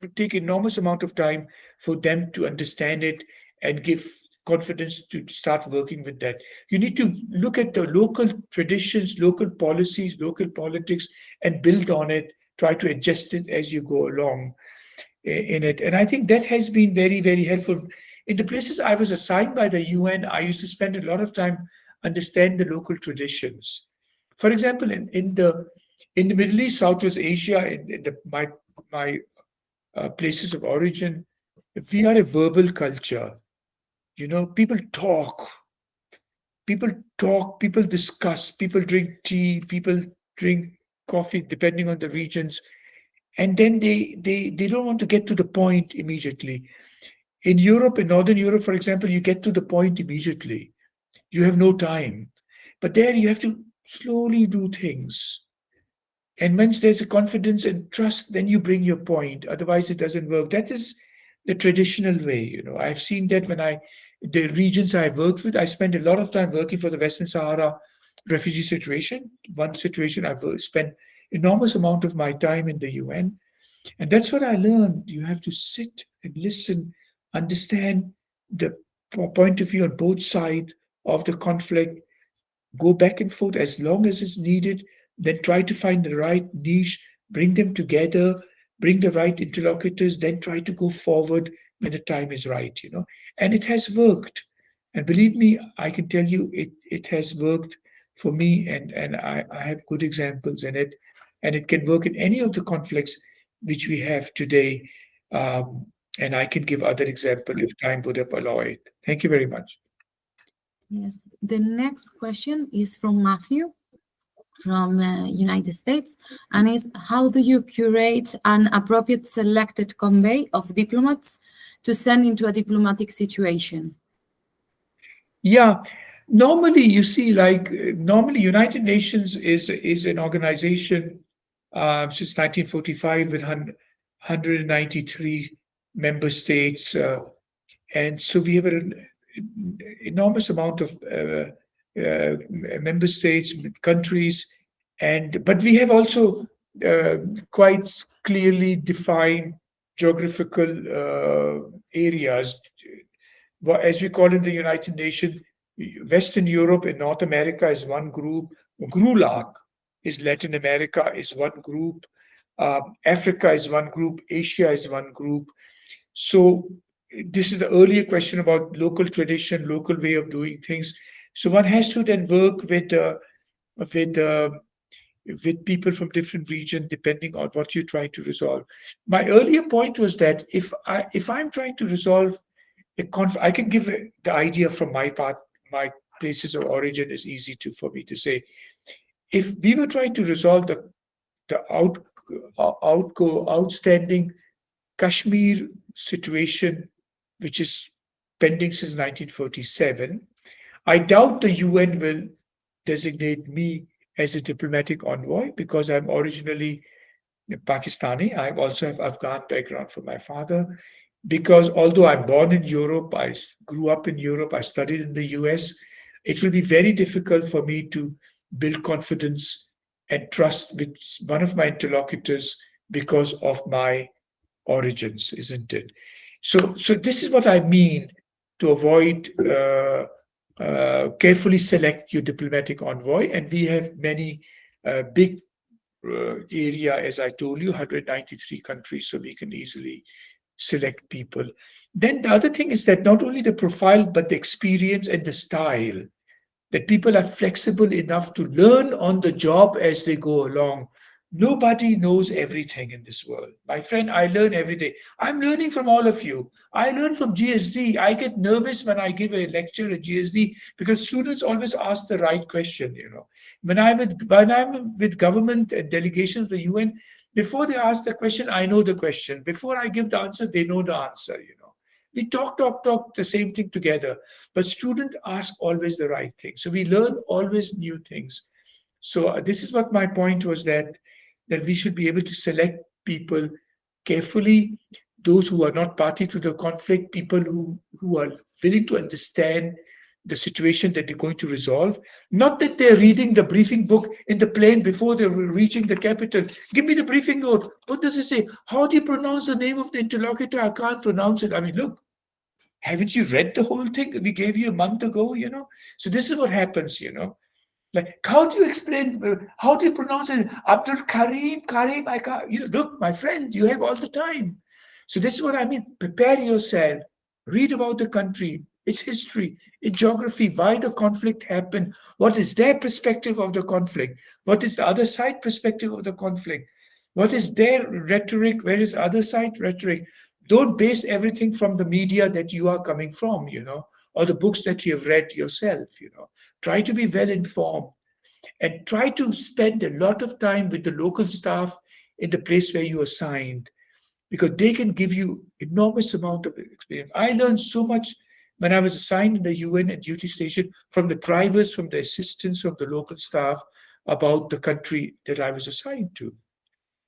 would take enormous amount of time for them to understand it and give confidence to start working with that. You need to look at the local traditions, local policies, local politics, and build on it, try to adjust it as you go along in it. And I think that has been very, very helpful. In the places I was assigned by the UN, I used to spend a lot of time understand the local traditions. For example, in the Middle East, Southwest Asia, my places of origin, we are a verbal culture. People discuss, people drink tea, people drink coffee, depending on the regions, and then they don't want to get to the point immediately. In Europe, in Northern Europe, for example, you get to the point immediately. You have no time. But there you have to slowly do things. And once there's a confidence and trust, then you bring your point. Otherwise, it doesn't work. That is the traditional way. I've seen that the regions I worked with, I spent a lot of time working for the Western Sahara refugee situation. One situation I've spent enormous amount of my time in the UN. And that's what I learned. You have to sit and listen, understand the point of view on both sides of the conflict, go back and forth as long as it's needed, then try to find the right niche, bring them together, bring the right interlocutors, then try to go forward when the time is right. And it has worked. And believe me, I can tell you it has worked for me, and I have good examples in it. And it can work in any of the conflicts which we have today. And I can give other example if time would have allowed it. Thank you very much. Yes. The next question is from Matthew. from United States, and is how do you curate an appropriate selected convoy of diplomats to send into a diplomatic situation? Yeah, normally you see, like normally United Nations is an organization since 1945 with 193 member states, and so we have an enormous amount of member states, countries, and but we have also quite clearly defined geographical areas, as we call in the United Nations. Western Europe and North America is one group. GRULAC is Latin America is one group. Africa is one group. Asia is one group. So this is the earlier question about local tradition, local way of doing things. So one has to then work with uh, with people from different regions depending on what you're trying to resolve. My earlier point was that if I'm trying to resolve I can give the idea from my part, my places of origin is easy to for me to say. If we were trying to resolve the outstanding Kashmir situation, which is pending since 1947, I doubt the UN will designate me as a diplomatic envoy because I'm originally Pakistani. I also have Afghan background from my father. Because although I'm born in Europe, grew up in Europe, I studied in the US, it will be very difficult for me to build confidence and trust with one of my interlocutors because of my origins, isn't it? So this is what I mean to avoid carefully select your diplomatic envoy, and we have many big area, as I told you, 193 countries, so we can easily select people. Then the other thing is that not only the profile, but the experience and the style, that people are flexible enough to learn on the job as they go along. Nobody knows everything in this world. My friend, I learn every day. I'm learning from all of you. I learn from GSD. I get nervous when I give a lecture at GSD because students always ask the right question, you know. When I'm with government and delegations of the UN, before they ask the question, I know the question. Before I give the answer, they know the answer, you know. We talk the same thing together, but students ask always the right thing. So we learn always new things. So this is what my point was, that we should be able to select people carefully, those who are not party to the conflict, people who are willing to understand the situation that they're going to resolve. Not that they're reading the briefing book in the plane before they're reaching the capital. Give me the briefing note. What does it say? How do you pronounce the name of the interlocutor? I can't pronounce it. I mean, look, haven't you read the whole thing we gave you a month ago, you know? So this is what happens, you know. Like, how do you explain, how do you pronounce it? Abdul Karim, I can't, you know, look, my friend, you have all the time. So this is what I mean. Prepare yourself, read about the country, its history, its geography, why the conflict happened, what is their perspective of the conflict, what is the other side perspective of the conflict, what is their rhetoric, where is other side rhetoric. Don't base everything from the media that you are coming from, you know, or the books that you have read yourself, you know. Try to be well informed and try to spend a lot of time with the local staff in the place where you are assigned, because they can give you enormous amount of experience. I learned so much when I was assigned in the UN at duty station from the drivers, from the assistants, from the local staff about the country that I was assigned to.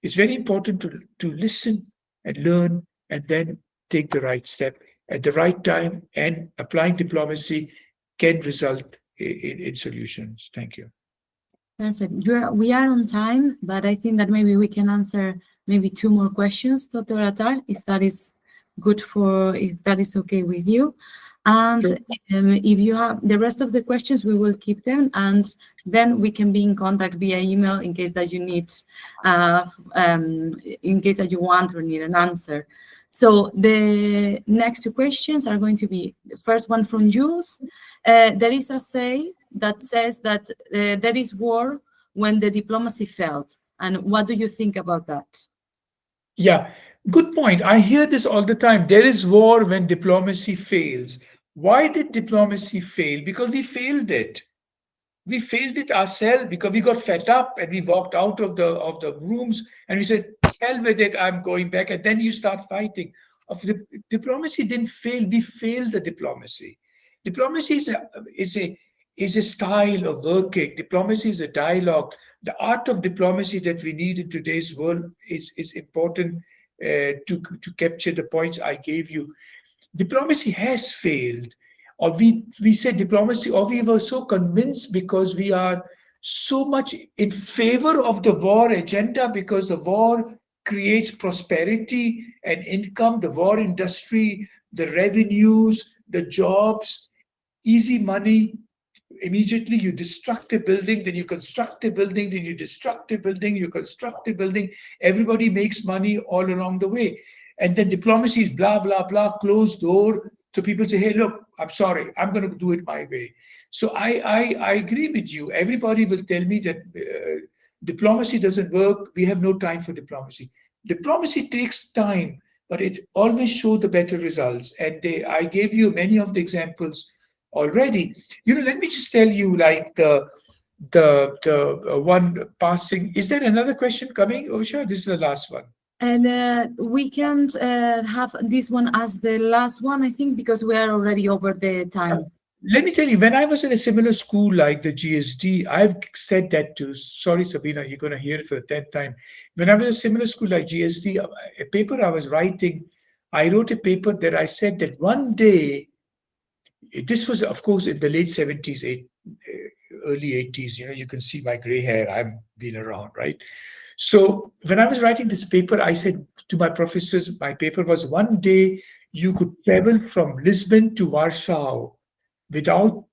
It's very important to listen and learn and then take the right step at the right time, and applying diplomacy can result in solutions. Thank you. Perfect. We are on time, but I think that maybe we can answer maybe two more questions, Dr. Attar, if that is if that is okay with you. And Sure. if you have the rest of the questions, we will keep them, and then we can be in contact via email in case that you need, in case that you want or need an answer. So the next two questions are going to be the first one from Jules. There is a say that says that there is war when the diplomacy failed. And what do you think about that? Yeah, good point. I hear this all the time. There is war when diplomacy fails. Why did diplomacy fail? Because we failed it. We failed it ourselves because we got fed up and we walked out of the rooms and we said, hell with it, I'm going back. And then you start fighting. Diplomacy didn't fail, we failed the diplomacy. Diplomacy is a style of working. Diplomacy is a dialogue. The art of diplomacy that we need in today's world is important to capture the points I gave you. Diplomacy has failed, or we said diplomacy, or we were so convinced because we are so much in favor of the war agenda, because the war creates prosperity and income, the war industry, the revenues, the jobs, easy money. Immediately you destruct a building, then you construct a building, then you destruct a building, you construct a building. Everybody makes money all along the way. And then diplomacy is blah, blah, blah, closed door. So people say, hey, look, I'm sorry, I'm going to do it my way. So I agree with you. Everybody will tell me that diplomacy doesn't work. We have no time for diplomacy. Diplomacy takes time, but it always shows the better results. And I gave you many of the examples already. Let me just tell you, like the one passing. Is there another question coming? Oh, sure. This is the last one. And we can have this one as the last one, I think, because we are already over the time. Let me tell you, when I was in a similar school like the GSD, I've said that to, sorry, Sabina, you're going to hear it for the 10th time. When I was in a similar school like GSD, a paper I was writing, I wrote a paper that I said that one day, this was, of course, in the late 70s, early 80s, you can see my gray hair, I've been around, right? So when I was writing this paper, I said to my professors, my paper was, one day you could travel from Lisbon to Warsaw without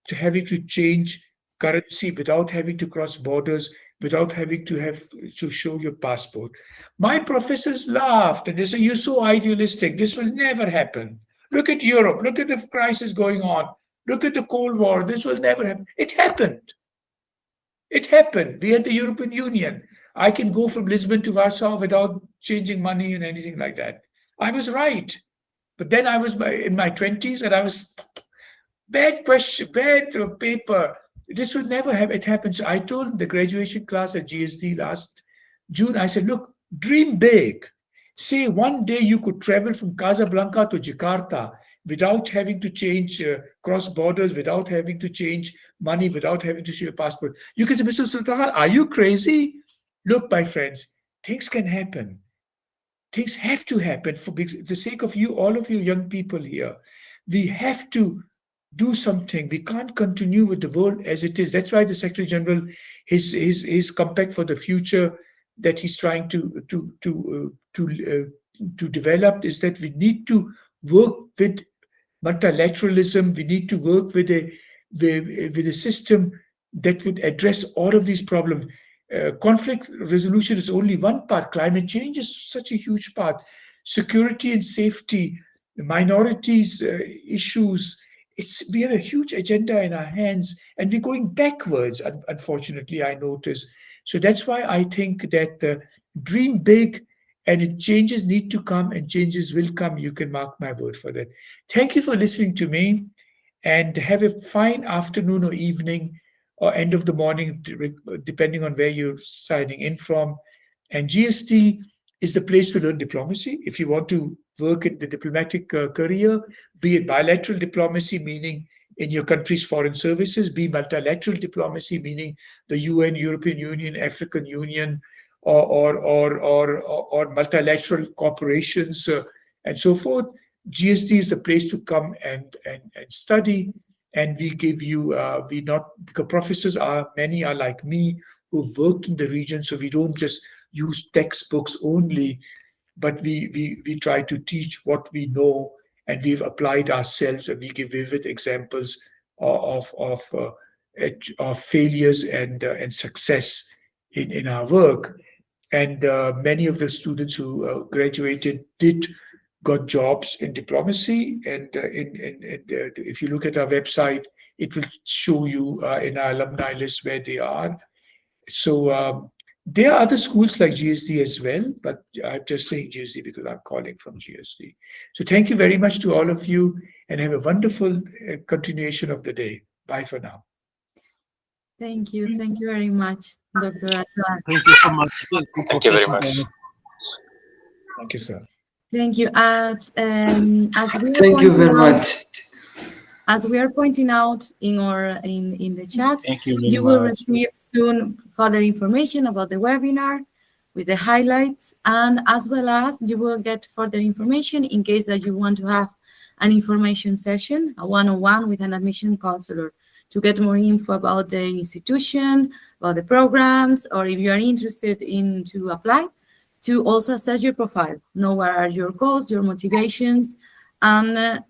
having to change currency, without having to cross borders, without having to have to show your passport. My professors laughed and they said, you're so idealistic. This will never happen. Look at Europe. Look at the crisis going on. Look at the Cold War. This will never happen. It happened. It happened. We had the European Union. I can go from Lisbon to Warsaw without changing money and anything like that. I was right. But then I was in my 20s and I was, bad question, bad paper. This will never have it happen. So I told the graduation class at GSD last June, I said, look, dream big. Say one day you could travel from Casablanca to Jakarta without having to change cross borders, without having to change money, without having to show your passport. You can say, Mr. Sultan-Khan, are you crazy? Look, my friends, things can happen. Things have to happen for the sake of you, all of you young people here. We have to do something. We can't continue with the world as it is. That's why the Secretary General, his compact for the future that he's trying to develop is that we need to work with multilateralism. We need to work with a system that would address all of these problems. Conflict resolution is only one part. Climate change is such a huge part. Security and safety, minorities issues. We have a huge agenda in our hands, and we're going backwards. Unfortunately, I notice. So that's why I think that dream big, and changes need to come, and changes will come. You can mark my word for that. Thank you for listening to me, and have a fine afternoon or evening or end of the morning, depending on where you're signing in from. And GST is the place to learn diplomacy. If you want to work in the diplomatic career, be it bilateral diplomacy, meaning in your country's foreign services, be multilateral diplomacy, meaning the UN, European Union, African Union, or multilateral corporations, and so forth. GST is the place to come and study. And we give you, we not, because professors many are like me who've worked in the region, so we don't just use textbooks only, but we try to teach what we know, and we've applied ourselves, and we give vivid examples of failures and success in our work. And many of the students who graduated got jobs in diplomacy, and if you look at our website, it will show you in our alumni list where they are. So there are other schools like GSD as well, but I'm just saying GSD because I'm calling from GSD. So thank you very much to all of you, and have a wonderful continuation of the day. Bye for now. Thank you. Thank you very much, Dr. Athar. Thank you so much. Thank you very Professor much. Bennett. Thank you, sir. Thank you. As we are Thank you pointing very out, much. as we are pointing out in the chat, Thank you very you will much. receive soon further information about the webinar with the highlights, and as well as you will get further information in case that you want to have an information session, a one-on-one with an admission counselor to get more info about the institution, about the programs, or if you are interested in to apply, to also assess your profile, know what are your goals, your motivations, and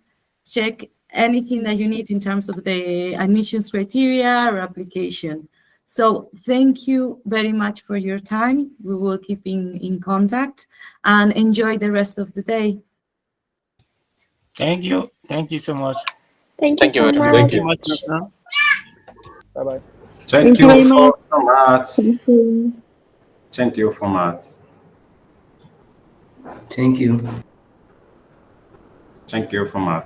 check anything that you need in terms of the admissions criteria or application. So thank you very much for your time. We will keep in contact and enjoy the rest of the day. Thank you. Thank you so much. Thank you Thank you so very much. much. Thank you much, Dr. Bye bye. Thank Thank you you very much. so much. Thank you. Thank you so much. Thank you. Thank you so much.